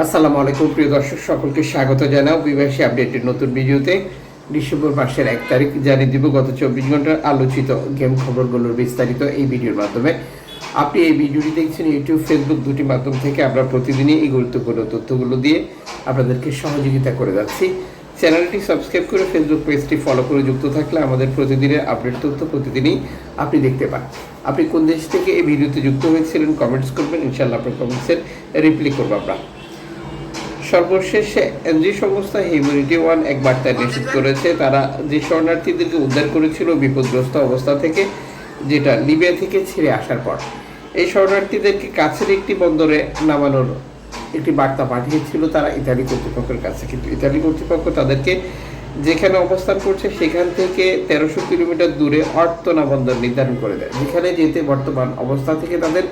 আসসালামু আলাইকুম প্রিয় দর্শক, সকলকে স্বাগত জানাও অভিবাসী আপডেটের নতুন ভিডিওতে। ডিসেম্বর মাসের 1 তারিখ জানিয়ে দিব গত 24 ঘন্টার আলোচিত গেম খবরগুলোর বিস্তারিত এই ভিডিওর মাধ্যমে। আপনি এই ভিডিওটি দেখছেন ইউটিউব, ফেসবুক দুটি মাধ্যম থেকে। আমরা প্রতিদিনই এই গুরুত্বপূর্ণ তথ্যগুলো দিয়ে আপনাদেরকে সহযোগিতা করে যাচ্ছি। চ্যানেলটি সাবস্ক্রাইব করে ফেসবুক পেজটি ফলো করে যুক্ত থাকলে আমাদের প্রতিদিনের আপডেট তথ্য প্রতিদিনই আপনি দেখতে পান। আপনি কোন দেশ থেকে এই ভিডিওতে যুক্ত হয়েছিলেন কমেন্টস করবেন, ইনশাআল্লাহ আপনার কমেন্টসের রিপ্লাই করবো আমরা। সর্বশেষে এনজি সংস্থা হিউম্যানিটি ওয়ান এক বার্তায় নিশ্চিত করেছে তারা যে শরণার্থীদেরকে উদ্ধার করেছিল বিপদগ্রস্ত অবস্থা থেকে, যেটা লিবিয়া থেকে ছেড়ে আসার পর, এই শরণার্থীদেরকে কাছের একটি বন্দরে নামানোর একটি বার্তা পাঠিয়েছিল তারা ইতালি কর্তৃপক্ষের কাছে। কিন্তু ইতালি কর্তৃপক্ষ তাদেরকে যেখানে অবস্থান করছে সেখান থেকে 1300 কিলোমিটার দূরে অর্তনা বন্দর নির্ধারণ করে দেয়, যেখানে যেতে বর্তমান অবস্থা থেকে তাদের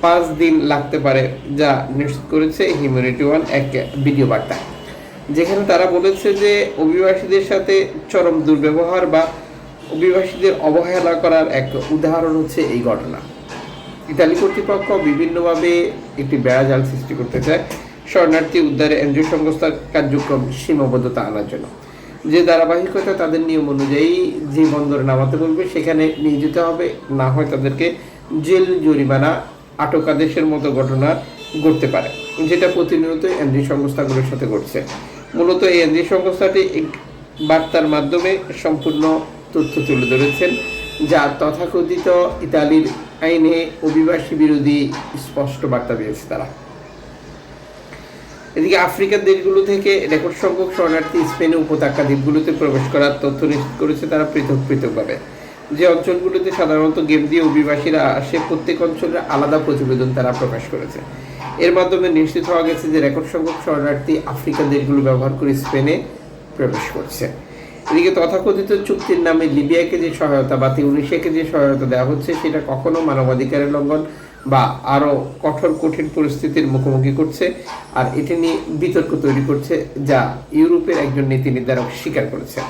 5 দিন লাগতে পারে, যা নিশ্চিত করেছে হিউম্যানিটি ওয়ান এক ভিডিও বার্তা, যেখানে তারা বলেছে যে অভিবাসীদের সাথে চরম দুর্ব্যবহার বা অভিবাসীদের অবহেলা করার এক উদাহরণ হচ্ছে এই ঘটনা। ইতালি কর্তৃপক্ষ বিভিন্নভাবে একটি বেড়াজাল সৃষ্টি করতে চায় শরণার্থী উদ্ধারে এনজিও সংস্থার কার্যক্রম সীমাবদ্ধতা আনার জন্য। যে ধারাবাহিকতা তাদের নিয়ম অনুযায়ী যে বন্দরে নামাতে বলবে সেখানে নিয়ে যেতে হবে, না হয় তাদেরকে জেল, জরিমানা, আটক আদেশের মতো ঘটনা ঘটতে পারে, যেটা প্রতিনিয়ত এনজিও সংস্থাগুলোর সাথে ঘটছে। মূলত এই এনজিও সংস্থাটি বার্তার মাধ্যমে সম্পূর্ণ তথ্য তুলে ধরেছেন, যা তথাকথিত ইতালির আইনে অভিবাসী বিরোধী স্পষ্ট বার্তা দিয়েছে তারা। এদিকে আফ্রিকার দেশগুলো থেকে রেকর্ড সংখ্যক শরণার্থী স্পেনে উপত্যকা দ্বীপগুলোতে প্রবেশ করার তথ্য নিশ্চিত করেছে তারা পৃথকভাবে। যে অঞ্চলগুলোতে সাধারণত গেম দিয়ে অভিবাসীরা আসে, প্রত্যেক অঞ্চলের আলাদা প্রতিবেদন তারা প্রকাশ করেছে। এর মাধ্যমে নিশ্চিত হওয়া গেছে যে রেকর্ড সংখ্যক শরণার্থী আফ্রিকান দেশগুলো ব্যবহার করে স্পেনে প্রবেশ করছে। এদিকে তথাকথিত চুক্তির নামে লিবিয়াকে যে সহায়তা বা তিউনিসিয়াকে যে সহায়তা দেওয়া হচ্ছে সেটা কখনো মানবাধিকারের লঙ্ঘন বা আরও কঠিন পরিস্থিতির মুখোমুখি করছে, আর এটি নিয়ে বিতর্ক তৈরি করছে, যা ইউরোপের একজন নীতি নির্ধারক স্বীকার করেছেন।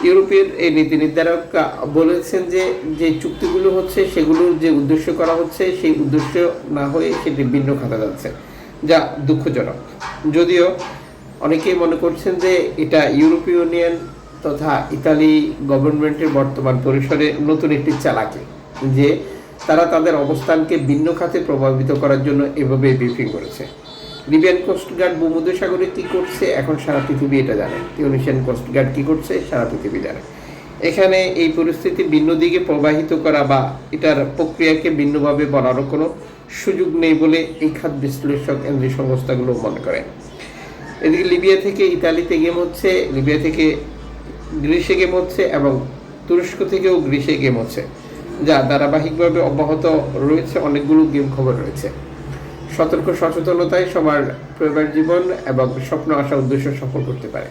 ইউরোপের এই নীতি নির্ধারক বলেছেন যে যে চুক্তিগুলো হচ্ছে সেগুলোর যে উদ্দেশ্য করা হচ্ছে সেই উদ্দেশ্য না হয়ে সেটি ভিন্ন খাতা যাচ্ছে, যা দুঃখজনক। যদিও অনেকেই মনে করছেন যে এটা ইউরোপীয় ইউনিয়ন তথা ইতালি গভর্নমেন্টের বর্তমান পরিসরে নতুন একটি চালাকি, যে তারা তাদের অবস্থানকে ভিন্ন খাতে প্রভাবিত করার জন্য এভাবে ব্রিফিং করেছে। লিবিয়ান কোস্টগার্ড ভূমধ্যসাগরে কী করছে এখন সারা পৃথিবী এটা জানে, টিউনিশিয়ান কোস্টগার্ড কী করছে সারা পৃথিবী জানে। এখানে এই পরিস্থিতি ভিন্ন দিকে প্রবাহিত করা বা এটার প্রক্রিয়াকে ভিন্নভাবে বলারও কোনো সুযোগ নেই বলে এই খাত বিশ্লেষক এনজিও সংস্থাগুলো মনে করে। এদিকে লিবিয়া থেকে ইতালিতে গেম হচ্ছে, লিবিয়া থেকে গ্রিসে গেম হচ্ছে এবং তুরস্ক থেকেও গ্রিসে গেম হচ্ছে, যা ধারাবাহিকভাবে অব্যাহত রয়েছে। অনেকগুলো গেম খবর রয়েছে। সতর্ক সচেতনতায় সবার পরিবার জীবন এবং স্বপ্ন আসা উদ্দেশ্য সফল করতে পারে।